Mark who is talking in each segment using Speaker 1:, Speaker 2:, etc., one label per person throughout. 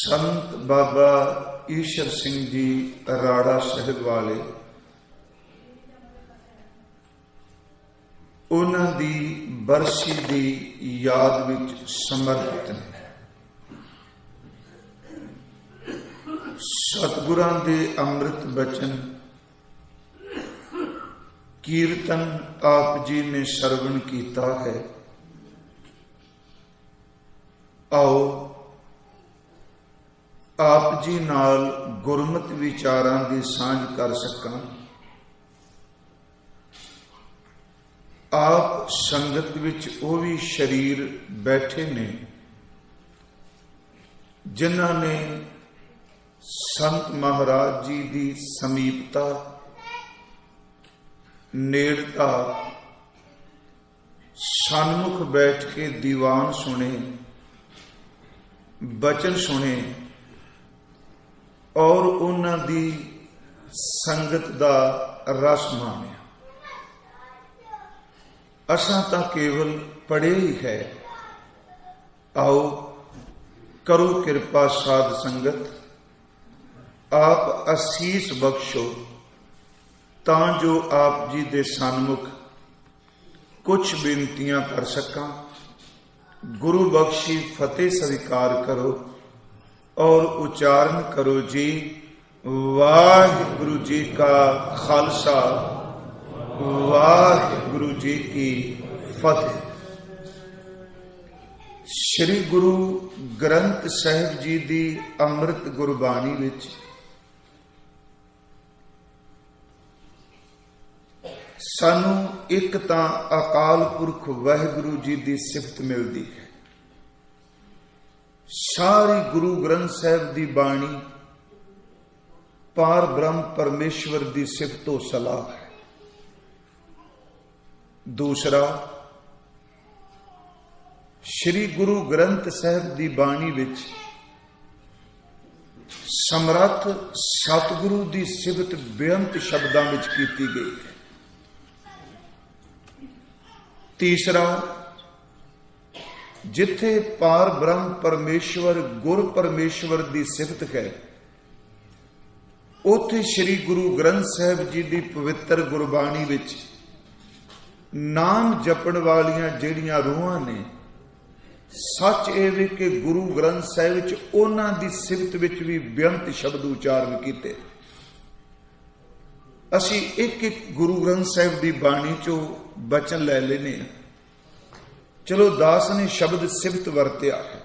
Speaker 1: संत बाबा ईशर सिंह जी राड़ा साहिब वाले उन्हां दी बरसी दी याद विच समर्पित ने। सतगुरां दे अमृत बचन कीर्तन आप जी ने श्रवण कीता है। आओ आप जी नाल गुरमत विचारां दी सांझ कर सकां। आप संगत विच वो भी शरीर बैठे ने जिन्हां ने संत महाराज जी दी समीपता नेड़ता सन्मुख बैठ के दीवान सुने, बचन सुने और उन्हां दी संगत दा रस मानिया। असां तां केवल पढ़े ही है। आओ करो कृपा साध संगत, आप असीस बख्शो तां जो आप जी दे सन्मुख कुछ बेनतियां कर सकां। गुरु बख्शी फतेह स्वीकार करो और उच्चारण करो जी। वाहिगुरु जी का खालसा, वाहिगुरु जी की फतेह। श्री गुरु ग्रंथ साहिब जी दी अमृत गुरबाणी विच सानू एक तां अकाल पुरख वाहिगुरु जी दी सिफत मिलदी है। सारी गुरु ग्रंथ साहिब दी बाणी पार ब्रह्म परमेश्वर दी सिफतो सलाह है। दूसरा, श्री गुरु ग्रंथ साहिब दी बाणी विच समर्थ सतगुरु दी सिफत बेअंत शब्दां विच कीती गई है। तीसरा, जिथे पार ब्रह्म परमेश्वर गुर परमेश्वर दी सिफत है, उथे श्री गुरु ग्रंथ साहिब जी दी पवित्र गुरबाणी विच नाम जपण वालियां जिहड़ियां रूहां ने, सच ये वे कि गुरु ग्रंथ साहिब विच उन्हां दी सिफत विच भी बेअंत शब्द उचारण कीते। असी एक एक गुरु ग्रंथ साहिब दी बाणी चो बचन लै लेने। चलो दास ने शब्द सिफत वरतिया है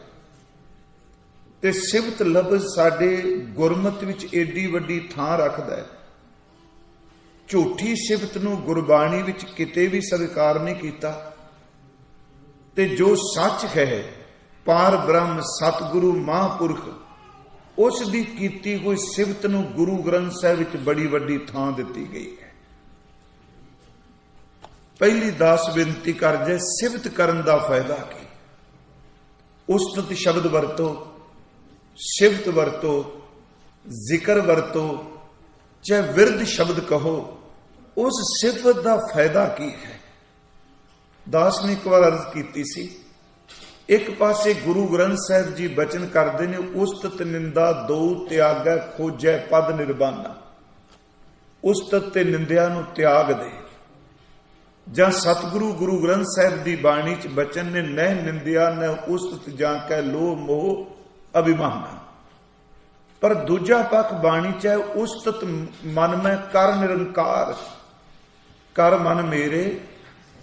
Speaker 1: ते सिफत लफ्ज़ साडे गुरमत विच एडी वड्डी थां रखदा है। झूठी सिफत नूं गुरबाणी विच किते भी स्वीकार नहीं कीता ते जो सच है पार ब्रह्म सतगुरु महापुरख उस दी कीती हुई सिफत नूं गुरु ग्रंथ साहिब विच बड़ी वड्डी थां दिती गई है। पहली दास बेनती कर जाए, सिफत करन दा फायदा की? उस्तत शब्द वरतो, सिफत वरतो, जिक्र वरतो, चाहे विरद शब्द कहो, उस सिफत दा फायदा की है? दास ने एक बार अर्ज की सी, एक पासे गुरु ग्रंथ साहिब जी बचन करते ने, उस्तत निंदा दो त्यागै खोजै पद निर्बाना। उस्तत ते निंदिया नूं त्याग दे। जां सतगुरु गुरु ग्रंथ साहिब दी बाणी च बचन ने, न निंदिया न उस्तत जां कै लोह मोह अभिमाना। पर दूजा पक्ष बाणी च है, उस्तत मन में कर निरंकार, कर मन मेरे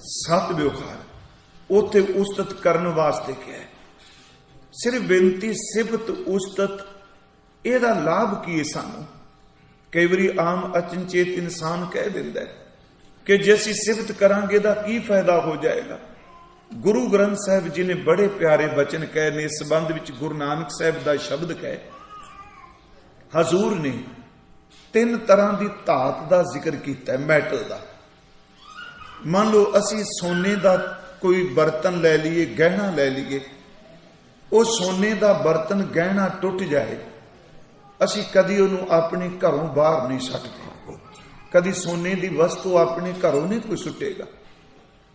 Speaker 1: सत व्यवहार। उथे उस्तत करन वास्ते क्या है? सिर्फ बेनती सिफत उस्तत, एदा लाभ की है सानू? कई बारी आम अचनचेत इंसान कह दिंदा है कि जे असीं सिफत करांगे दा की फायदा हो जाएगा। गुरु ग्रंथ साहिब जी ने बड़े प्यारे बचन कहे ने। इस संबंध विच गुरु नानक साहिब दा शब्द कहे, हजूर ने 3 तरह की धात का जिक्र किया है, मैटल का। मान लो असी सोने का कोई बर्तन लै लीए, गहना लै लीए, वो सोने का बर्तन गहना टुट जाए, असी कदी उन्होंने अपने घरों बाहर नहीं सटते। कदी सोने की वस्तु अपने घरों नहीं कोई सुटेगा।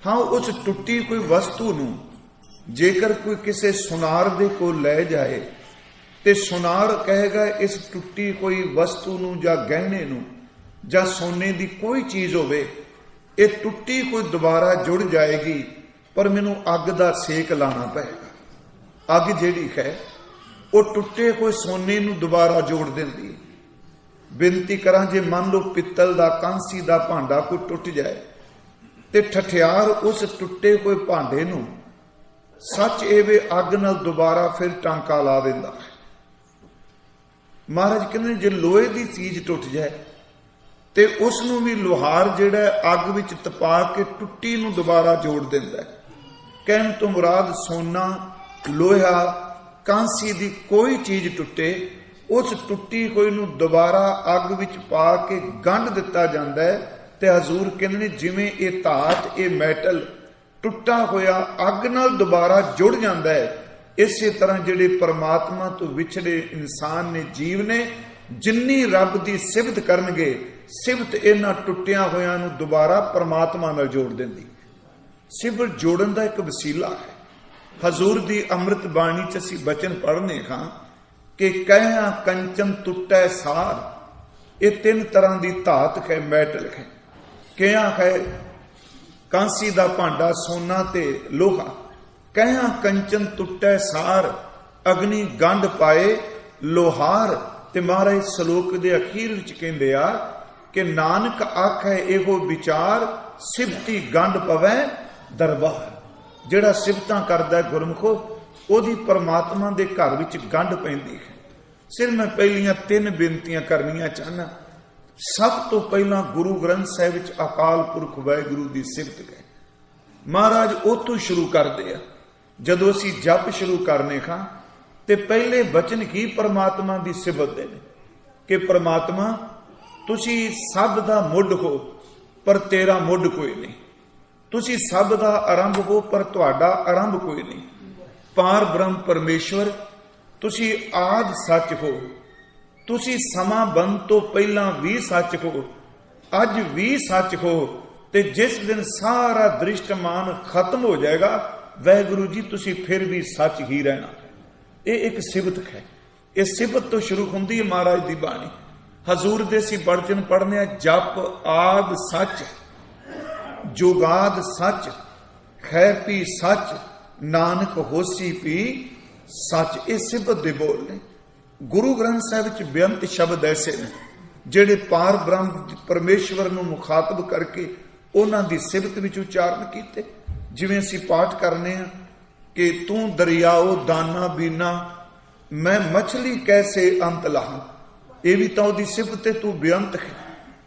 Speaker 1: हाँ, उस टुटी कोई वस्तु नूं जेकर कोई किसी सुनार दे को लै जाए ਤੇ ਸੁਨਾਰ ਕਹੇਗਾ ਇਸ ਟੁੱਟੀ ਕੋਈ ਵਸਤੂ ਨੂੰ ਜਾਂ ਗਹਿਣੇ ਨੂੰ ਜਾਂ ਸੋਨੇ ਦੀ ਕੋਈ ਚੀਜ਼ ਹੋਵੇ, ਇਹ ਟੁੱਟੀ ਕੋਈ ਦੁਬਾਰਾ ਜੁੜ ਜਾਏਗੀ, ਪਰ ਮੈਨੂੰ ਅੱਗ ਦਾ ਸੇਕ ਲਾਣਾ ਪਏਗਾ। ਅੱਗ ਜਿਹੜੀ ਹੈ ਉਹ ਟੁੱਟੇ ਕੋਈ ਸੋਨੇ ਨੂੰ ਦੁਬਾਰਾ ਜੋੜ ਦਿੰਦੀ ਹੈ। ਬੇਨਤੀ ਕਰਾਂ, ਜੇ ਮੰਨ ਲਓ ਪਿੱਤਲ ਦਾ ਕਾਂਸੀ ਦਾ ਭਾਂਡਾ ਕੋਈ ਟੁੱਟ ਜਾਏ ਤੇ ਠਠਿਆਰ ਉਸ ਟੁੱਟੇ ਕੋਈ ਭਾਂਡੇ ਨੂੰ ਸੱਚ ਇਹ ਵੇ ਅੱਗ ਨਾਲ ਦੁਬਾਰਾ ਫਿਰ ਟਾਂਕਾ ਲਾ ਦਿੰਦਾ ਹੈ। ਮਹਾਰਾਜ ਕਹਿੰਦੇ ਜੇ ਲੋਹੇ ਦੀ ਚੀਜ਼ ਟੁੱਟ ਜਾਏ ਤੇ ਉਸ ਨੂੰ ਵੀ ਲੋਹਾਰ ਜਿਹੜਾ ਅੱਗ ਵਿੱਚ ਤਪਾ ਕੇ ਟੁੱਟੀ ਨੂੰ ਦੁਬਾਰਾ ਜੋੜ ਦਿੰਦਾ ਹੈ। ਕਹਿਣ ਤੋਂ ਮੁਰਾਦ ਸੋਨਾ, ਲੋਹਾ, ਕਾਂਸੀ ਦੀ ਕੋਈ ਚੀਜ਼ ਟੁੱਟੇ, ਉਸ ਟੁੱਟੀ ਹੋਈ ਨੂੰ ਦੁਬਾਰਾ ਅੱਗ ਵਿੱਚ ਪਾ ਕੇ ਗੰਢ ਦਿੱਤਾ ਜਾਂਦਾ ਹੈ। ਤੇ ਹਜ਼ੂਰ ਕਹਿੰਦੇ ਨੇ ਜਿਵੇਂ ਇਹ ਧਾਤ, ਇਹ ਮੈਟਲ ਟੁੱਟਾ ਹੋਇਆ ਅੱਗ ਨਾਲ ਦੁਬਾਰਾ ਜੁੜ ਜਾਂਦਾ ਹੈ, ਇਸੇ ਤਰ੍ਹਾਂ ਜਿਹੜੇ ਪਰਮਾਤਮਾ ਤੋਂ ਵਿਛੜੇ ਇਨਸਾਨ ਨੇ, ਜੀਵ ਨੇ, ਜਿੰਨੀ ਰੱਬ ਦੀ ਸਿਫਤ ਕਰਨਗੇ, ਸਿਫਤ ਇਹਨਾਂ ਟੁੱਟਿਆਂ ਹੋਇਆਂ ਨੂੰ ਦੁਬਾਰਾ ਪਰਮਾਤਮਾ ਨਾਲ ਜੋੜ ਦਿੰਦੀ। ਸਿਫਤ ਜੋੜਨ ਦਾ ਇੱਕ ਵਸੀਲਾ ਹੈ। ਹਜ਼ੂਰ ਦੀ ਅੰਮ੍ਰਿਤ ਬਾਣੀ 'ਚ ਅਸੀਂ ਬਚਨ ਪੜ੍ਹਨੇ ਹਾਂ ਕਿ ਕਹਿਆ ਕੰਚਨ ਟੁੱਟੈ ਸਾਰ। ਇਹ ਤਿੰਨ ਤਰ੍ਹਾਂ ਦੀ ਧਾਤ ਹੈ, ਮੈਟਲ ਹੈ। ਕਿਹਾ ਹੈ ਕਾਂਸੀ ਦਾ ਭਾਂਡਾ, ਸੋਨਾ ਤੇ ਲੋਹਾ। ਕਹਿਆ ਕੰਚਨ ਟੁੱਟੈ ਸਾਰ, ਅਗਨੀ ਗੰਢ ਪਾਏ ਲੋਹਾਰ। ਤੇ ਮਹਾਰਾਜ ਸ਼ਲੋਕ ਦੇ ਅਖੀਰ ਵਿੱਚ ਕਹਿੰਦੇ ਆ ਕਿ ਨਾਨਕ ਆਖੈ ਇਹੋ ਵਿਚਾਰ, ਸਿਫਤੀ ਗੰਢ ਪਵੈ ਦਰਬਾਰ। ਜਿਹੜਾ ਸਿਫਤਾਂ ਕਰਦਾ ਗੁਰਮੁਖੋ, ਉਹਦੀ ਪਰਮਾਤਮਾ ਦੇ ਘਰ ਵਿੱਚ ਗੰਢ ਪੈਂਦੀ ਹੈ। ਸਿਰ ਮੈਂ ਪਹਿਲੀਆਂ 3 ਬੇਨਤੀਆਂ ਕਰਨੀਆਂ ਚਾਹਨਾ। ਸਭ ਤੋਂ ਪਹਿਲਾਂ ਗੁਰੂ ਗ੍ਰੰਥ ਸਾਹਿਬ ਵਿੱਚ ਅਕਾਲ ਪੁਰਖ ਵਾਹਿਗੁਰੂ ਦੀ ਸਿਫਤ ਹੈ। ਮਹਾਰਾਜ ਉੱਥੋਂ ਸ਼ੁਰੂ ਕਰਦੇ ਆ। ਜਦੋਂ ਅਸੀਂ ਜਪ ਸ਼ੁਰੂ ਕਰਨੇ ਖਾਂ ਤੇ ਪਹਿਲੇ ਬਚਨ ਹੀ ਪਰਮਾਤਮਾ ਦੀ ਸਿਫਤ ਦੇ ਨੇ ਕਿ ਪਰਮਾਤਮਾ ਤੁਸੀਂ ਸਭ ਦਾ ਮੁੱਢ ਹੋ, ਪਰ ਤੇਰਾ ਮੁੱਢ ਕੋਈ ਨਹੀਂ। ਤੁਸੀਂ ਸਭ ਦਾ ਆਰੰਭ ਹੋ, ਪਰ ਤੁਹਾਡਾ ਆਰੰਭ ਕੋਈ ਨਹੀਂ। ਪਾਰ ਬ੍ਰਹਮ ਪਰਮੇਸ਼ਵਰ, ਤੁਸੀਂ ਆਦ ਸੱਚ ਹੋ। ਤੁਸੀਂ ਸਮਾਂ ਬੰਦ ਤੋਂ ਪਹਿਲਾਂ ਵੀ ਸੱਚ ਹੋ, ਅੱਜ ਵੀ ਸੱਚ ਹੋ, ਤੇ ਜਿਸ ਦਿਨ ਸਾਰਾ ਦ੍ਰਿਸ਼ਟਮਾਨ ਖਤਮ ਹੋ ਜਾਏਗਾ, ਵਾਹਿਗੁਰੂ ਜੀ ਤੁਸੀਂ ਫਿਰ ਵੀ ਸੱਚ ਹੀ ਰਹਿਣਾ। ਇਹ ਇੱਕ ਸਿਫਤ ਹੈ। ਇਹ ਸਿਫਤ ਤੋਂ ਸ਼ੁਰੂ ਹੁੰਦੀ ਹੈ ਮਹਾਰਾਜ ਦੀ ਬਾਣੀ। ਹਜ਼ੂਰ ਦੇ ਅਸੀਂ ਬਚਨ ਪੜ੍ਹਨੇ ਆ, ਜਪ ਆਦ ਸੱਚ, ਜੁਗਾਦ ਸੱਚ, ਖੈ ਪੀ ਸੱਚ, ਨਾਨਕ ਹੋਸੀ ਪੀ ਸੱਚ। ਇਹ ਸਿਫਤ ਦੇ ਬੋਲ ਨੇ। ਗੁਰੂ ਗ੍ਰੰਥ ਸਾਹਿਬ ਵਿੱਚ ਬੇਅੰਤ ਸ਼ਬਦ ਐਸੇ ਨੇ ਜਿਹੜੇ ਪਾਰ ਬ੍ਰਹਮ ਪਰਮੇਸ਼ਵਰ ਨੂੰ ਮੁਖਾਤਬ ਕਰਕੇ ਉਹਨਾਂ ਦੀ ਸਿਫਤ ਵਿੱਚ ਉਚਾਰਨ ਕੀਤੇ। ਜਿਵੇਂ ਅਸੀਂ ਪਾਠ ਕਰਨੇ ਆ ਕਿ ਤੂੰ ਦਰਿਆਓ ਦਾਨਾ ਬੀਨਾ, ਮੈਂ ਮਛਲੀ ਕੈਸੇ ਅੰਤ ਲਾਹਾਂ। ਇਹ ਵੀ ਤਾਂ ਉਹਦੀ ਸਿਫਤ ਤੇ ਤੂੰ ਬੇਅੰਤ ਹੈ।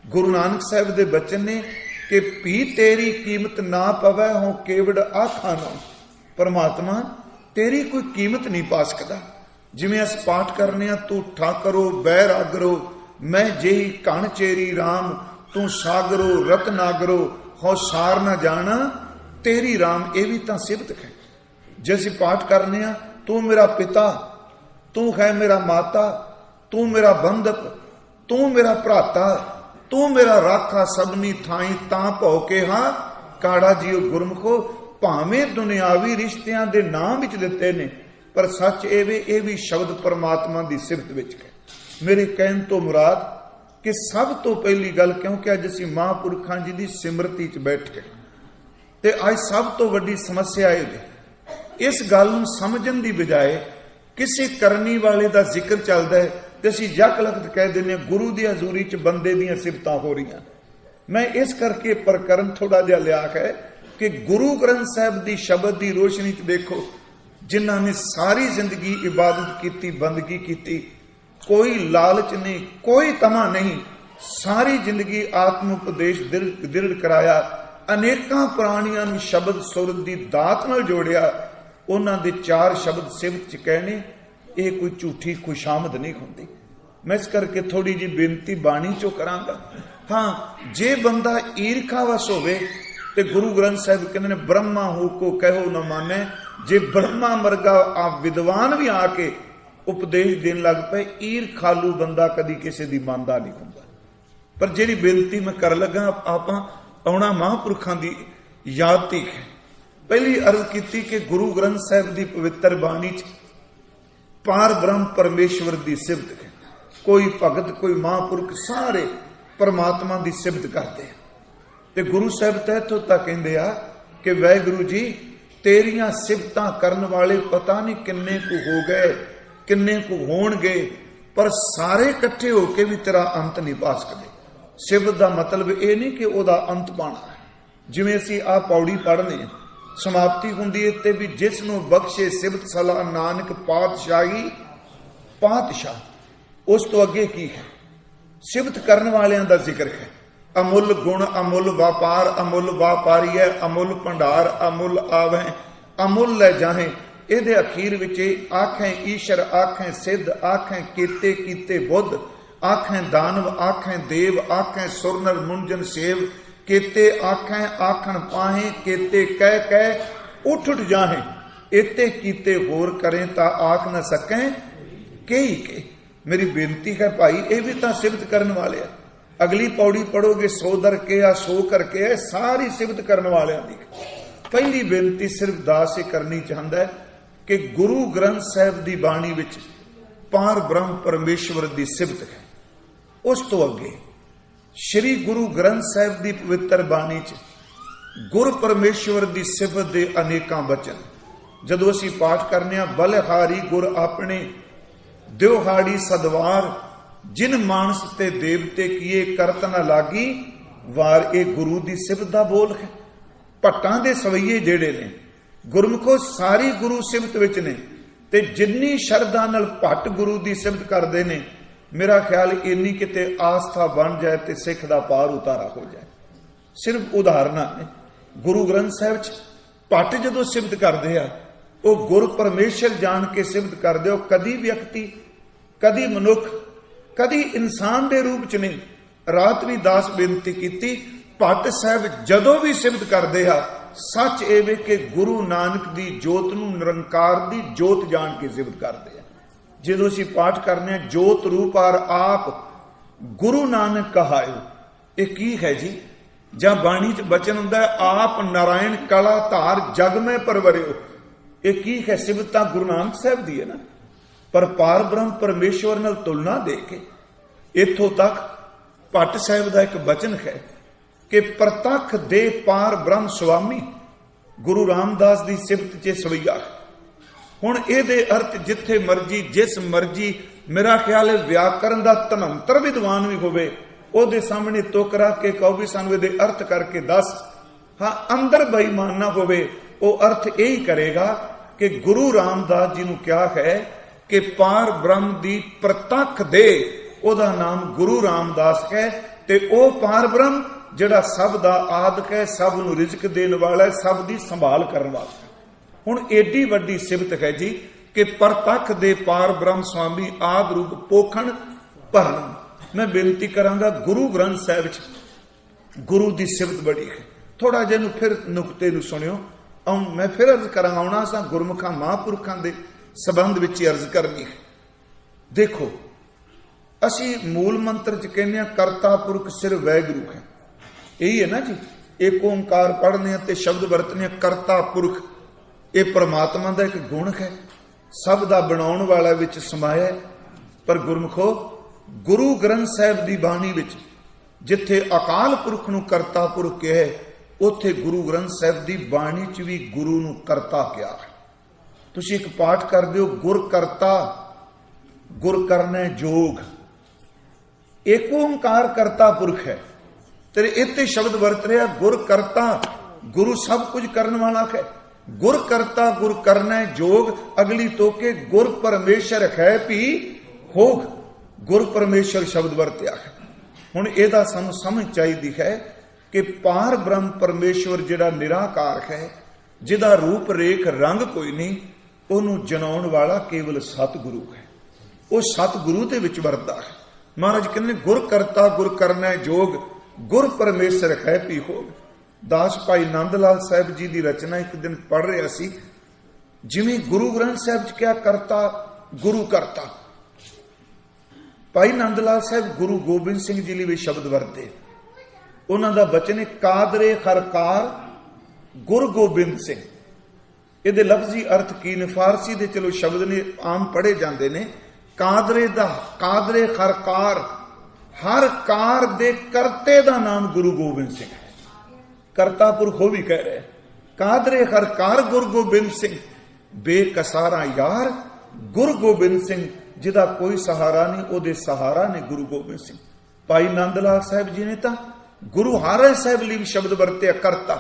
Speaker 1: ਗੁਰੂ ਨਾਨਕ ਸਾਹਿਬ ਦੇ ਬਚਨ ਨੇ ਕਿ ਭੀ ਤੇਰੀ ਕੀਮਤ ਨਾ ਪਵੈ ਹੋ ਕੇਵੜ ਆਖਾਂ ਨਾ। ਪਰਮਾਤਮਾ ਤੇਰੀ ਕੋਈ ਕੀਮਤ ਨਹੀਂ ਪਾ ਸਕਦਾ। ਜਿਵੇਂ ਅਸੀਂ ਪਾਠ ਕਰਨੇ ਆ, ਤੂੰ ਠਾਕਰੋ ਬੈਰਾਗਰੋ, ਮੈਂ ਜਿਹੀ ਕਣ ਚੇਰੀ ਰਾਮ, ਤੂੰ ਸਾਗਰੋ ਰਤਨਾਗਰੋ, ਹੋ ਸਾਰ ਨਾ ਜਾਣਾ ਤੇਰੀ ਰਾਮ। ਇਹ ਵੀ ਤਾਂ ਸਿਫਤ ਹੈ। ਜੇ ਅਸੀਂ ਪਾਠ ਕਰਨੇ ਆ, ਤੂੰ ਮੇਰਾ ਪਿਤਾ, ਤੂੰ ਹੈ ਮੇਰਾ ਮਾਤਾ, ਤੂੰ ਮੇਰਾ ਬੰਧਕ, ਤੂੰ ਮੇਰਾ ਭਰਾਤਾ, ਤੂੰ ਮੇਰਾ ਰਾਖਾ ਸਭਨੀ ਥਾਈ, ਤਾਂ ਭਉ ਕੇ ਹਾਂ ਕਾੜਾ ਜੀਓ ਗੁਰਮੁਖੋ। ਭਾਵੇਂ ਦੁਨਿਆਵੀ ਰਿਸ਼ਤਿਆਂ ਦੇ ਨਾਮ ਵਿੱਚ ਦਿੱਤੇ ਨੇ, ਪਰ ਸੱਚ ਇਹ ਵੀ ਸ਼ਬਦ ਪਰਮਾਤਮਾ ਦੀ ਸਿਫਤ ਵਿੱਚ ਹੈ। ਮੇਰੇ ਕਹਿਣ ਤੋਂ ਮੁਰਾਦ ਕਿ ਸਭ ਤੋਂ ਪਹਿਲੀ ਗੱਲ, ਕਿਉਂਕਿ ਅੱਜ ਅਸੀਂ ਮਹਾਂਪੁਰਖਾਂ ਜੀ ਦੀ ਸਿਮਰਤੀ 'ਚ ਬੈਠੇ ਤੇ ਅੱਜ ਸਭ ਤੋਂ ਵੱਡੀ ਸਮੱਸਿਆ ਇਹ ਹੈ, ਇਸ ਗੱਲ ਨੂੰ ਸਮਝਣ ਦੀ ਬਜਾਏ ਕਿਸੇ ਕਰਨੀ ਵਾਲੇ ਦਾ ਜ਼ਿਕਰ ਚੱਲਦਾ ਹੈ ਤੇ ਅਸੀਂ ਯਕ ਲਖਤ ਕਹਿ ਦਿੰਦੇ ਹਾਂ ਗੁਰੂ ਦੀ ਹਜ਼ੂਰੀ 'ਚ ਬੰਦੇ ਦੀਆਂ ਸਿਫਤਾਂ ਹੋ ਰਹੀਆਂ। ਮੈਂ ਇਸ ਕਰਕੇ ਪ੍ਰਕਰਨ ਥੋੜਾ ਜਿਹਾ ਲਿਆ ਹੈ ਕਿ ਗੁਰੂ ਗ੍ਰੰਥ ਸਾਹਿਬ ਦੀ ਸ਼ਬਦ ਦੀ ਰੋਸ਼ਨੀ 'ਚ ਦੇਖੋ, ਜਿਨ੍ਹਾਂ ਨੇ ਸਾਰੀ ਜ਼ਿੰਦਗੀ ਇਬਾਦਤ ਕੀਤੀ, ਬੰਦਗੀ ਕੀਤੀ, ਕੋਈ ਲਾਲਚ ਨਹੀਂ, ਕੋਈ ਤਮਾ ਨਹੀਂ, ਸਾਰੀ ਜ਼ਿੰਦਗੀ ਆਤਮ ਉਪਦੇਸ਼ ਦ੍ਰਿੜ ਕਰਾਇਆ, ਅਨੇਕਾਂ ਪ੍ਰਾਣੀਆਂ ਨੂੰ ਸ਼ਬਦ ਸੁਰਤ ਦੀ ਦਾਤ ਨਾਲ ਜੋੜਿਆ। ਉਹਨਾਂ ਦੇ 4 ਸ਼ਬਦ ਸਿਫਤ 'ਚ ਕਹਿਣੇ, ਇਹ ਕੋਈ ਝੂਠੀ ਖੁਸ਼ਾਮਦ ਨਹੀਂ ਹੁੰਦੀ। ਮੈਂ ਇਸ ਕਰਕੇ ਥੋੜੀ ਜੀ ਬੇਨਤੀ ਬਾਣੀ 'ਚੋਂ ਕਰਾਂਗਾ। ਹਾਂ, ਜੇ ਬੰਦਾ ਈਰਖਾਵਸ ਹੋਵੇ ਤੇ ਗੁਰੂ ਗ੍ਰੰਥ ਸਾਹਿਬ ਕਹਿੰਦੇ ਨੇ ਬ੍ਰਹਮਾ ਹੋ ਕੋ ਕਹਿਓ ਨਾ ਮਾਨੇ। ਜੇ ਬ੍ਰਹਮਾ ਵਰਗਾ ਆ ਵਿਦਵਾਨ ਵੀ ਆ ਕੇ ਉਪਦੇਸ਼ ਦੇਣ ਲੱਗ ਪਏ, ਈਰਖਾਲੂ ਬੰਦਾ ਕਦੀ ਕਿਸੇ ਦੀ ਮੰਨਦਾ ਨਹੀਂ ਹੁੰਦਾ। ਪਰ ਜਿਹੜੀ ਬੇਨਤੀ ਮੈਂ ਕਰ ਲੱਗਾ, ਆਪਾਂ ਆਉਣਾ ਮਹਾਂਪੁਰਖਾਂ ਦੀ ਯਾਦ ਤੇ ਹੈ। ਪਹਿਲੀ ਅਰਜ਼ ਕੀਤੀ ਕਿ ਗੁਰੂ ਗ੍ਰੰਥ ਸਾਹਿਬ ਦੀ ਪਵਿੱਤਰ ਬਾਣੀ 'ਚ पार ब्रह्म परमेश्वर की सिफत है। कोई भगत कोई महापुरख सारे परमात्मा की सिफत करते हैं। ते गुरु साहब तो इत्थों तक कहते आ कि वाहिगुरु जी तेरियां सिफतां करन वाले पता नहीं किन्ने को हो गए, किन्ने को होणगे, पर सारे इकट्ठे होके भी तेरा अंत नहीं पा सकते। सिफत का मतलब यह नहीं कि ओदा अंत पाना है। जिवें असीं आ पौड़ी पढ़ने समाप्ति हुंदी है ते भी जिसनों बख्शे सिफत सलाह नानक पातशाही पातशाह, उस तो अगे की है? सिफत करने वालियां दा जिक्र है। अमुल गुण अमुल व्यापार अमुल व्यापारी है, अमुल भंडार अमुल आवे अमुल लै जाहे। इहदे अखीर विच आखें ईश्वर आखें सिद्ध आखें कीते कीते बुद्ध आखें दानव आखें देव आखें सुरनर मुंजन सेव केते आखें आखण पाहें केते कह कह उठ उठ जाहें। इते कीते होर करें ता आख न सकें कई के। मेरी बेनती है भाई, ये भी तो सिफत करने वाले हैं। अगली पौड़ी पढ़ोगे सो दर के आ सो करके है, सारी सिफत करने वाले दी। पहली बेनती सिर्फ दास से करनी चाहता है कि गुरु ग्रंथ साहिब की बाणी विच पार ब्रह्म परमेश्वर की सिफत है। उस तो अगे श्री गुरु ग्रंथ साहिब की पवित्र बाणी च गुर परमेश्वर की सिफत के अनेकां वचन जदों असीं पाठ करने बलहारी गुर अपने द्योहाड़ी सदवार जिन मानस ते देवते किए करत न लागी वार। ए गुरु की सिफत का बोल है। भट्टां दे सवैये जेड़े ने गुरमुखो सारी गुरु सिफत विच ने ते जिन्नी शरधा नाल भट्ट गुरु की सिफत करते ने, मेरा ख्याल इन्नी किते आस्था बन जाए तो सिख का पार उतारा हो जाए। सिर्फ उदाहरण ने गुरु ग्रंथ साहिब च भट्ट जदों सिफत करते हैं वो गुर परमेश्वर जान के सिफत करते हो। कदी व्यक्ति कदी मनुख कदी इंसान के रूप च नहीं। रात भी दास बेनती की भट्ट साहब जदों भी सिफत करते हैं सच एवे कि गुरु नानक की जोत नूं निरंकार की जोत जान के सिफत करते हैं। जो असीं पाठ करने जोत रूप आर आप गुरु नानक कहायो, ये की है जी? जहां बाणी च बचन हुंदा है आप नारायण कला धार जग में परवरियो, ये की है? सिफत गुरु नानक साहब दी है ना। पर पार ब्रह्म परमेश्वर नाल तुलना दे के इथों तक भट्ट साहब का एक वचन है कि प्रतख दे पार ब्रह्म स्वामी गुरु रामदास की सिफत च सवैया। हुण इहदे अर्थ जिथे मर्जी जिस मर्जी मेरा ख्याल है व्याकरण का धनंतर विद्वान भी होवे ओदे सामने तुक रख के कहो भी सानू इहदे अर्थ करके दस। हाँ अंदर बेईमान ना होवे, वो अर्थ यही करेगा कि गुरु रामदास जी नूं क्या है कि पार ब्रह्म दी प्रतख दे, ओदा नाम गुरु रामदास है। ते ओ पार ब्रह्म जिहड़ा सब दा आदक है, सब नूं रिजक देण वाला है, सब दी संभाल करन वाला है। हुण एडी वड्डी सिफत है जी कि प्रतख दे पार ब्रह्म स्वामी आद रूप पोखण भरण। मैं बेनती करांगा गुरु ग्रंथ साहिब च गुरु दी सिफत बड़ी है। थोड़ा जिहा फिर नुकते नूं सुणियो। मैं फिर अर्ज करांगा आउणा सा गुरमुखां महापुरखां दे संबंध विच अर्ज करनी है। देखो असी मूल मंत्र च कहने करता पुरख सिर वाहिगुरू है, यही है ना जी। एक ओंकार पढ़ने ते शब्द वरतने करता पुरख, ये परमात्मा का एक गुण है, सब दा बनाउण वाला विच समाया है। पर गुरमुखो गुरु ग्रंथ साहिब की बाणी विच जिथे अकाल पुरख नूं करता पुरख कहा है, उथे गुरु ग्रंथ साहिब की बाणी च भी गुरु नूं करता कहा है। तुसीं एक पाठ कर दिओ गुर करता गुर करने जोग, एक ओंकार करता पुरख है। तेरे इत्ते शब्द वरत रहा गुर करता, गुरु सब कुछ करने वाला है। गुर करता गुर करने जोग, अगली तो के गुर परमेश्वर है भी होग, गुर परमेश्वर शब्द वरत्या है। हुण इहदा सानूं समझ चाहिदी है कि पार ब्रह्म परमेश्वर जिहड़ा निराकार है, जिहदा रूप रेख रंग कोई नहीं, उहनूं जनाउण वाला केवल सतगुरु है। वो सतगुरु दे विच वरतदा है। महाराज कहने गुर करता गुर करना जोग, गुर परमेश्वर है भी होग। दास भाई नंद लाल साहब जी की रचना एक दिन पढ़ रहा सी, जिवें गुरु ग्रंथ साहब च क्या करता गुरु करता। भाई नंद लाल साहब गुरु गोबिंद सिंह जी लिए भी शब्द वरते। उन्हों का बचन है कादरे खरकार गुरु गोबिंद सिंह। ਇਹਦੇ ਲਫ਼ਜ਼ੀ ਅਰਥ ਕੀ ਨੇ? ਫਾਰਸੀ ਦੇ ਚਲੋ ਸ਼ਬਦ ਨੇ, ਆਮ ਪੜ੍ਹੇ ਜਾਂਦੇ ਨੇ। ਕਾਦਰੇ ਦਾ, ਕਾਦਰੇ ਹਰਕਾਰ, ਹਰ ਕਾਰ ਦੇ ਕਰਤੇ ਦਾ ਨਾਮ ਗੁਰੂ ਗੋਬਿੰਦ ਸਿੰਘ ਹੈ। ਕਰਤਾ ਪੁਰਖ ਉਹ ਵੀ ਕਹਿ ਰਿਹਾ, ਕਾਦਰੇ ਹਰਕਾਰ ਗੁਰੂ ਗੋਬਿੰਦ ਸਿੰਘ, ਬੇਕਸਾਰਾ ਯਾਰ ਗੁਰੂ ਗੋਬਿੰਦ ਸਿੰਘ, ਜਿਹਦਾ ਕੋਈ ਸਹਾਰਾ ਨਹੀਂ, ਉਹਦੇ ਸਹਾਰਾ ਨੇ ਗੁਰੂ ਗੋਬਿੰਦ ਸਿੰਘ। ਭਾਈ ਨੰਦ ਲਾਲ ਸਾਹਿਬ ਜੀ ਨੇ ਤਾਂ ਗੁਰੂ ਹਰਿ ਸਾਹਿਬ ਲਈ ਵੀ ਸ਼ਬਦ ਵਰਤਿਆ ਕਰਤਾ।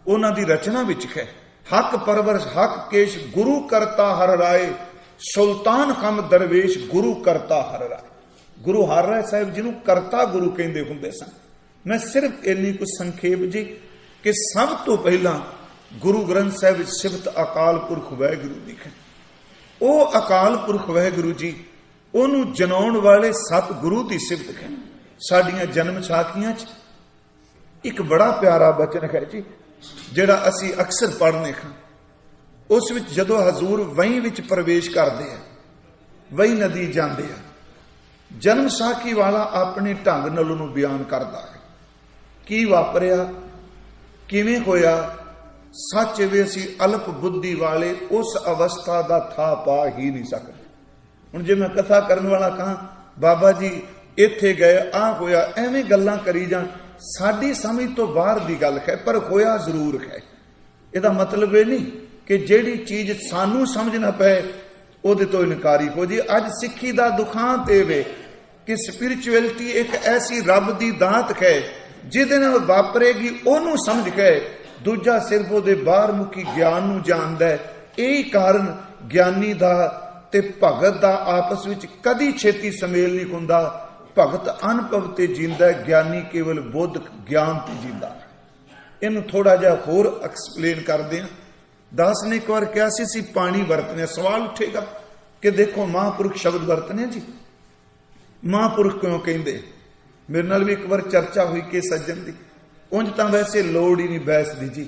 Speaker 1: ਉਹਨਾਂ ਦੀ ਰਚਨਾ ਵਿੱਚ ਹੈ, ਹੱਕ ਪਰਵਰ ਹੱਕ ਕੇਸ਼ ਗੁਰੂ ਕਰਤਾ ਹਰ ਰਾਏ, ਸੁਲਤਾਨ ਹਮ ਦਰਵੇਸ਼ ਗੁਰੂ ਕਰਤਾ ਹਰ ਰਾਏ। ਗੁਰੂ ਹਰਿ ਸਾਹਿਬ ਜੀ ਨੂੰ ਕਰਤਾ ਗੁਰੂ ਕਹਿੰਦੇ ਹੁੰਦੇ ਸਨ। ਮੈਂ ਸਿਰਫ ਇੰਨੀ ਕੁ ਸੰਖੇਪ ਜੀ ਕਿ ਸਭ ਤੋਂ ਪਹਿਲਾਂ ਗੁਰੂ ਗ੍ਰੰਥ ਸਾਹਿਬ ਵਿੱਚ ਸਿਫਤ ਅਕਾਲ ਪੁਰਖ ਵਾਹਿਗੁਰੂ ਦੀ ਹੈ। ਉਹ ਅਕਾਲ ਪੁਰਖ ਵਾਹਿਗੁਰੂ ਜੀ, ਉਹਨੂੰ ਜਨਾਉਣ ਵਾਲੇ ਸਤ ਗੁਰੂ ਦੀ ਸਿਫਤ ਹੈ। ਸਾਡੀਆਂ ਜਨਮ ਸਾਖੀਆਂ 'ਚ ਇੱਕ ਬੜਾ ਪਿਆਰਾ ਬਚਨ ਹੈ ਜੀ, ਜਿਹੜਾ ਅਸੀਂ ਅਕਸਰ ਪੜ੍ਹਨੇ ਹਾਂ। ਉਸ ਵਿੱਚ ਜਦੋਂ ਹਜ਼ੂਰ ਵਹੀਂ ਵਿੱਚ ਪ੍ਰਵੇਸ਼ ਕਰਦੇ ਆ, ਵਹੀਂ ਨਦੀ ਜਾਂਦੇ ਆ, ਜਨਮ ਸਾਖੀ ਵਾਲਾ ਆਪਣੇ ਢੰਗ ਨਾਲ ਉਹਨੂੰ ਬਿਆਨ ਕਰਦਾ ਹੈ। ਕੀ ਵਾਪਰਿਆ, ਕਿਵੇਂ ਹੋਇਆ, ਸੱਚ ਵੇ ਅਸੀਂ ਅਲਪ ਬੁੱਧੀ ਵਾਲੇ ਉਸ ਅਵਸਥਾ ਦਾ ਥਾ ਪਾ ਹੀ ਨਹੀਂ ਸਕਦੇ। ਹੁਣ ਜੇ ਮੈਂ ਕਥਾ ਕਰਨ ਵਾਲਾ ਕਹਾਂ ਬਾਬਾ ਜੀ ਇੱਥੇ ਗਏ, ਆਹ ਹੋਇਆ, ਐਵੇਂ ਗੱਲਾਂ ਕਰੀ ਜਾਣ, ਸਾਡੀ ਸਮਝ ਤੋਂ ਬਾਹਰ ਦੀ ਗੱਲ ਹੈ, ਪਰ ਹੋਇਆ ਜ਼ਰੂਰ ਹੈ। ਇਹਦਾ ਮਤਲਬ ਇਹ ਨਹੀਂ ਕਿ ਜਿਹੜੀ ਚੀਜ਼ ਸਾਨੂੰ ਸਮਝ ਨਾ ਪਏ ਉਹਦੇ ਤੋਂ ਇਨਕਾਰੀ ਹੋ ਜੀ। ਅੱਜ ਸਿੱਖੀ ਦਾ ਦੁਖਾਂਤ ਇਹ ਵੇ ਕਿ ਸਪਿਰਿਚੁਅਲਿਟੀ ਇੱਕ ਐਸੀ ਰੱਬ ਦੀ ਦਾਤ ਹੈ ਜਿਹਦੇ ਨਾਲ ਵਾਪਰੇਗੀ ਉਹਨੂੰ ਸਮਝ ਕੇ ਦੂਜਾ ਸਿਰਫ ਉਹਦੇ ਬਾਹਰ ਮੁਖੀ ਗਿਆਨ ਨੂੰ ਜਾਣਦਾ ਹੈ। ਇਹੀ ਕਾਰਨ ਗਿਆਨੀ ਦਾ ਤੇ ਭਗਤ ਦਾ ਆਪਸ ਵਿੱਚ ਕਦੀ ਛੇਤੀ ਸਮੇਲ ਨਹੀਂ ਹੁੰਦਾ। ਭਗਤ ਅਨੁਭਵ ਤੇ ਜੀਂਦਾ, ਗਿਆਨੀ ਕੇਵਲ ਬੁੱਧ ਗਿਆਨ ਤੇ ਜੀਂਦਾ। ਇਹਨੂੰ ਥੋੜਾ ਜਿਹਾ ਹੋਰ ਐਕਸਪਲੇਨ ਕਰਦੇ ਹਾਂ। ਦਾਸ ਨੇ ਇੱਕ ਵਾਰ ਕਿਹਾ ਸੀ ਪਾਣੀ ਵਰਤਨੇ, ਸਵਾਲ ਉੱਠੇਗਾ ਕਿ ਦੇਖੋ ਮਹਾਂਪੁਰਖ ਸ਼ਬਦ ਵਰਤਨੇ ਜੀ, ਮਹਾਂਪੁਰਖ ਕਿਉਂ ਕਹਿੰਦੇ? ਮੇਰੇ ਨਾਲ ਵੀ ਇੱਕ ਵਾਰ ਚਰਚਾ ਹੋਈ ਕਿ ਸੱਜਣ ਦੀ, ਉਂਝ ਤਾਂ ਵੈਸੇ ਲੋੜ ਹੀ ਨਹੀਂ ਬਹਿਸ ਦੀ ਜੀ।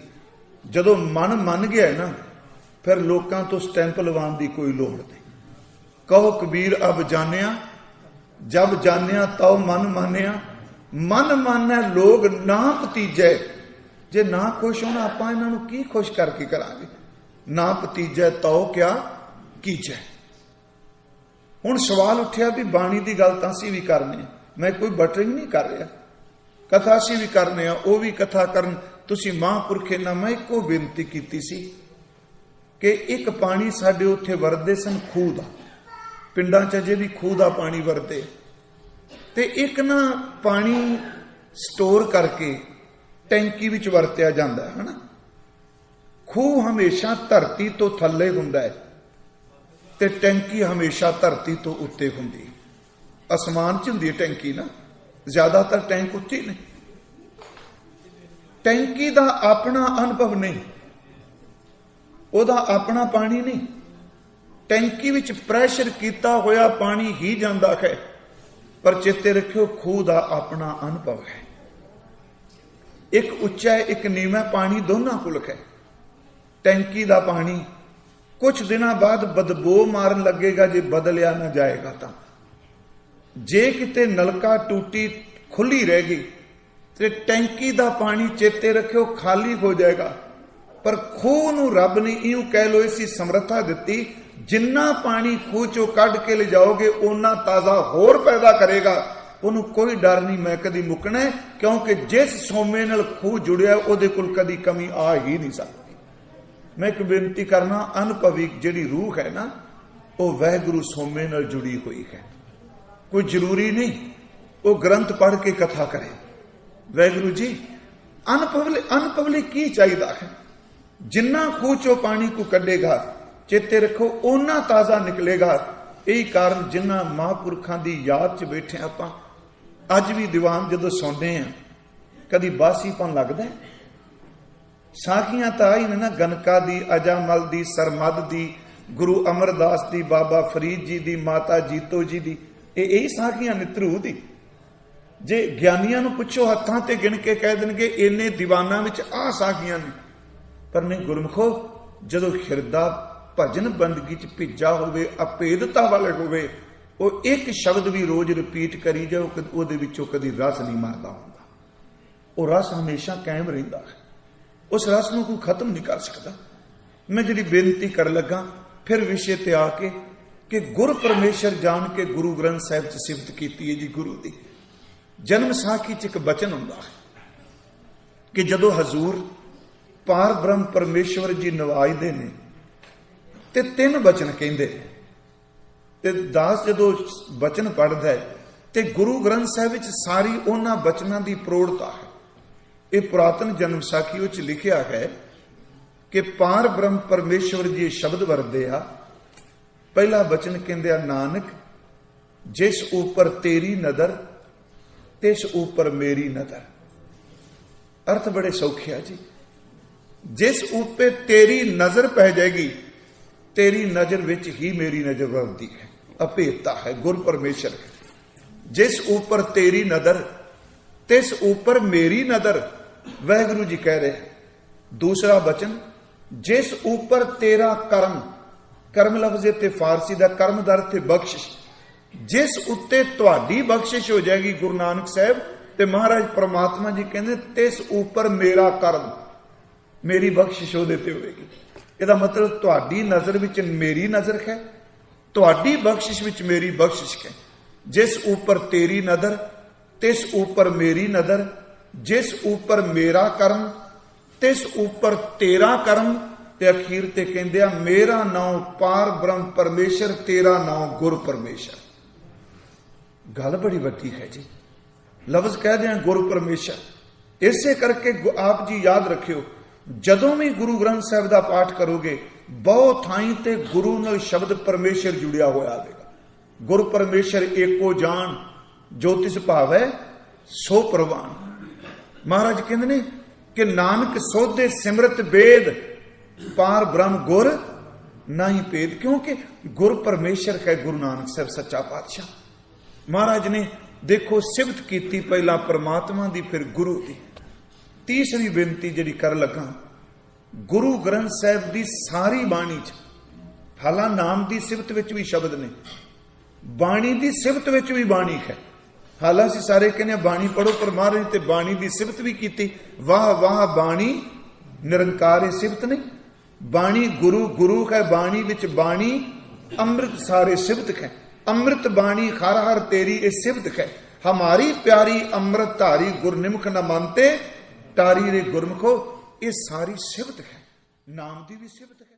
Speaker 1: ਜਦੋਂ ਮਨ ਮੰਨ ਗਿਆ ਨਾ, ਫਿਰ ਲੋਕਾਂ ਤੋਂ ਸਟੈਂਪ ਲਵਾਉਣ ਦੀ ਕੋਈ ਲੋੜ ਨਹੀਂ। ਕਹੋ ਕਬੀਰ ਅਬ ਜਾਣਿਆ, ਜਬ ਜਾਣਿਆ ਤਉ ਮਨ ਮਾਨਿਆ, ਮਨ ਮਾਨੈ ਲੋਗ ਨਾ ਭਤੀਜੈ। ਜੇ ਨਾ ਖੁਸ਼ ਹੋਣਾ, ਆਪਾਂ ਇਹਨਾਂ ਨੂੰ ਕੀ ਖੁਸ਼ ਕਰਕੇ ਕਰਾਂਗੇ? ਨਾ ਭਤੀਜੈ ਤਉ ਕਿਆ ਕੀਜੈ। ਹੁਣ ਸਵਾਲ ਉੱਠਿਆ ਵੀ ਬਾਣੀ ਦੀ ਗੱਲ ਤਾਂ ਅਸੀਂ ਵੀ ਕਰਨੀ, ਮੈਂ ਕੋਈ ਬਟਰਿੰਗ ਨਹੀਂ ਕਰ ਰਿਹਾ, ਕਥਾ ਅਸੀਂ ਵੀ ਕਰਨੇ ਆ, ਉਹ ਵੀ ਕਥਾ ਕਰਨ। ਤੁਸੀਂ ਮਹਾਂਪੁਰਖੇ ਨਾਲ ਮੈਂ ਇੱਕੋ ਬੇਨਤੀ ਕੀਤੀ ਸੀ ਕਿ ਇੱਕ ਪਾਣੀ ਸਾਡੇ ਉੱਥੇ ਵਰਤਦੇ ਸਨ ਖੂਹ ਦਾ, ਪਿੰਡਾਂ 'ਚ ਅਜੇ ਵੀ ਖੂਹ ਦਾ ਪਾਣੀ ਵਰਤੇ, ਤੇ ਇੱਕ ਨਾ ਪਾਣੀ ਸਟੋਰ ਕਰਕੇ ਟੈਂਕੀ ਵਿੱਚ ਵਰਤਿਆ ਜਾਂਦਾ ਹੈ ਨਾ। ਖੂਹ ਹਮੇਸ਼ਾ ਧਰਤੀ ਤੋਂ ਥੱਲੇ ਹੁੰਦਾ ਹੈ ਤੇ ਟੈਂਕੀ ਹਮੇਸ਼ਾ ਧਰਤੀ ਤੋਂ ਉੱਤੇ ਹੁੰਦੀ ਹੈ। ਅਸਮਾਨ 'ਚ ਹੁੰਦੀ ਹੈ ਟੈਂਕੀ ਨਾ, ਜ਼ਿਆਦਾਤਰ ਟੈਂਕ ਉੱਤੇ ਨੇ। ਟੈਂਕੀ ਦਾ ਆਪਣਾ ਅਨੁਭਵ ਨਹੀਂ, ਉਹਦਾ ਆਪਣਾ ਪਾਣੀ ਨਹੀਂ। ਟੈਂਕੀ ਵਿੱਚ ਪ੍ਰੈਸ਼ਰ ਕੀਤਾ ਹੋਇਆ ਪਾਣੀ ਹੀ ਜਾਂਦਾ ਹੈ, ਪਰ ਚੇਤੇ ਰੱਖਿਓ ਖੂਹ ਦਾ ਆਪਣਾ ਅਨੁਭਵ ਹੈ। ਇੱਕ ਉੱਚਾ ਹੈ, ਇੱਕ ਨੀਵਾਂ, ਪਾਣੀ ਦੋਨਾਂ ਕੋਲ ਹੈ। ਟੈਂਕੀ ਦਾ ਪਾਣੀ ਕੁਝ ਦਿਨਾਂ ਬਾਅਦ ਬਦਬੂ ਮਾਰਨ ਲੱਗੇਗਾ ਜੇ ਬਦਲਿਆ ਨਾ ਜਾਏਗਾ ਤਾਂ। ਜੇ ਕਿਤੇ ਨਲਕਾ ਟੂਟੀ ਖੁੱਲੀ ਰਹਿ ਗਈ ਤੇ ਟੈਂਕੀ ਦਾ ਪਾਣੀ ਚੇਤੇ ਰੱਖਿਓ ਖਾਲੀ ਹੋ ਜਾਏਗਾ। ਪਰ ਖੂਹ ਨੂੰ ਰੱਬ ਨੇ ਇਉਂ ਕਹਿ ਲੋ ਇਸੀ ਸਮਰੱਥਾ ਦਿੱਤੀ, ਜਿੰਨਾ ਪਾਣੀ ਖੂਹ ਚੋਂ ਕੱਢ ਕੇ ਲਿਜਾਓਗੇ ਓਨਾ ਤਾਜ਼ਾ ਹੋਰ ਪੈਦਾ ਕਰੇਗਾ। ਉਹਨੂੰ ਕੋਈ ਡਰ ਨਹੀਂ ਮੈਂ ਕਦੀ ਮੁੱਕਣਾ, ਕਿਉਂਕਿ ਜਿਸ ਸੋਮੇ ਨਾਲ ਖੂਹ ਜੁੜਿਆ ਉਹਦੇ ਕੋਲ ਕਦੀ ਕਮੀ ਆ ਹੀ ਨਹੀਂ ਸਕਦੀ। ਮੈਂ ਇੱਕ ਬੇਨਤੀ ਕਰਨਾ, ਅਨੁਭਵੀ ਜਿਹੜੀ ਰੂਹ ਹੈ ਨਾ, ਉਹ ਵਾਹਿਗੁਰੂ ਸੋਮੇ ਨਾਲ ਜੁੜੀ ਹੋਈ ਹੈ। ਕੋਈ ਜ਼ਰੂਰੀ ਨਹੀਂ ਉਹ ਗ੍ਰੰਥ ਪੜ੍ਹ ਕੇ ਕਥਾ ਕਰੇ। ਵਾਹਿਗੁਰੂ ਜੀ ਅਨੁਭਵ ਲਈ ਕੀ ਚਾਹੀਦਾ ਹੈ? ਜਿੰਨਾ ਖੂਹ ਚੋਂ ਪਾਣੀ ਕੋ ਕੱਢੇਗਾ, ਚੇਤੇ ਰੱਖੋ ਓਨਾ ਤਾਜ਼ਾ ਨਿਕਲੇਗਾ। ਇਹੀ ਕਾਰਨ ਜਿਨ੍ਹਾਂ ਮਹਾਂਪੁਰਖਾਂ ਦੀ ਯਾਦ 'ਚ ਬੈਠੇ ਆਪਾਂ ਅੱਜ ਵੀ ਦੀਵਾਨ ਜਦੋਂ ਸੁਣਦੇ ਆ, ਕਦੀ ਬਾਸੀਪਨ ਲੱਗਦਾ? ਸਾਖੀਆਂ ਤਾਂ ਆਈ ਨੇ ਨਾ, ਗਨਕਾ ਦੀ, ਅਜਾਮਲ ਦੀ, ਸਰਮਦ ਦੀ, ਗੁਰੂ ਅਮਰਦਾਸ ਦੀ, ਬਾਬਾ ਫਰੀਦ ਜੀ ਦੀ, ਮਾਤਾ ਜੀਤੋ ਜੀ ਦੀ। ਇਹ ਸਾਖੀਆਂ ਨਿਤਰੂ ਦੀ। ਜੇ ਗਿਆਨੀਆਂ ਨੂੰ ਪੁੱਛੋ ਹੱਥਾਂ ਤੇ ਗਿਣ ਕੇ ਕਹਿ ਦੇਣਗੇ ਇੰਨੇ ਦੀਵਾਨਾਂ ਵਿੱਚ ਆਹ ਸਾਖੀਆਂ ਨੇ। ਪਰ ਨਹੀਂ ਗੁਰਮੁਖੋ, ਜਦੋਂ ਹਿਰਦਾ ਭਜਨ ਬੰਦਗੀ 'ਚ ਭਿੱਜਾ ਹੋਵੇ, ਅਪੇਦਤਾ ਵਾਲੇ ਹੋਵੇ, ਉਹ ਇੱਕ ਸ਼ਬਦ ਵੀ ਰੋਜ਼ ਰਿਪੀਟ ਕਰੀ ਜਾਓ, ਉਹਦੇ ਵਿੱਚੋਂ ਕਦੀ ਰਸ ਨਹੀਂ ਮਰਦਾ ਹੁੰਦਾ। ਉਹ ਰਸ ਹਮੇਸ਼ਾ ਕਾਇਮ ਰਹਿੰਦਾ ਹੈ। ਉਸ ਰਸ ਨੂੰ ਕੋਈ ਖਤਮ ਨਹੀਂ ਕਰ ਸਕਦਾ। मैं जी बेनती कर लगा फिर विषय ते आके कि गुर परमेश्वर जान के गुरु ग्रंथ साहिब च सिफत की है जी गुरु की। जन्म साखी च एक बचन हुंदा है कि जदों हजूर पार ब्रह्म परमेश्वर जी नवाजदे ने ते 3 बचन कहंदे ते दास जदों बचन पढ़दा है ते गुरु ग्रंथ साहिब विच सारी उन्हां बचनां दी प्रौढ़ता है। यह पुरातन जन्म साखी विच लिखिया है कि पार ब्रह्म परमेश्वर जी शब्द वरदे आ। पहला बचन कहंदे आ नानक जिस ऊपर तेरी नदर तिस ऊपर मेरी नदर। अर्थ बड़े सौखे आ जी। जिस ऊपर तेरी नजर पै जाएगी तेरी नजर विच ही मेरी नजर वरदी है। अभेदता है गुर परमेश्वर। जिस ऊपर तेरी नदर तिस ऊपर मेरी नदर वाहिगुरु जी कह रहे हैं। दूसरा बचन जिस ऊपर तेरा कर्म, कर्म लफ्ज ते फारसी का कर्म दा अर्थ बख्शिश, जिस उत्ते तुहाडी बख्शिश हो जाएगी गुरु नानक साहब ते महाराज परमात्मा जी कहते तिस ऊपर मेरा कर्म, मेरी बख्शिश ओहदे ते होएगी। इहदा मतलब तुहाडी नजर विच मेरी नजर है, तुहाडी बख्शिश विच मेरी बख्शिश है। जिस ऊपर तेरी नदर तिस ऊपर मेरी नदर, जिस ऊपर मेरा कर्म तिस ऊपर तेरा कर्म। ते अखीर ते कहंदे आ मेरा नाम पार ब्रह्म परमेश्वर, तेरा नाम गुर परमेश्वर। गल बड़ी वड्डी है जी। लफ्ज कह दें गुरु परमेश्वर। इसे करके आप जी याद रखियो जदों भी गुरु ग्रंथ साहिब का पाठ करोगे बहुत थाई ते गुरु नाल शब्द परमेश्वर जुड़िया होया आवेगा। गुरु परमेश्वर एको जान जो तिस भावै सो प्रवान। महाराज कहते ने कि नानक सोधे सिमरत बेद पार ब्रह्म गुर नहीं भेद। क्योंकि गुर परमेश्वर है गुरु नानक साहब सच्चा पातशाह। महाराज ने देखो सिफत की पहला परमात्मा दी फिर गुरु दी। तीसरी बेनती जी कर लगा गुरु ग्रंथ साहिब दी सारी बाणी च हालां नाम दी सिफत विच भी शब्द ने, बाणी दी सिफत विच भी बाणी है। हालांकि सारे कहने बाणी पढ़ो पर महाराज ते बाणी दी सिफत भी की। वाह वाह बाणी निरंकार है सिफत नहीं। बाणी गुरु गुरु है बाणी विच बाणी अमृत सारे सिफत है। अमृत बाणी हर हर तेरी ये सिफत है। हमारी प्यारी अमृत धारी गुरनिमुख न मानते टारी रे गुरमुखो। ये सारी सिफत है, नाम दी भी सिफत है।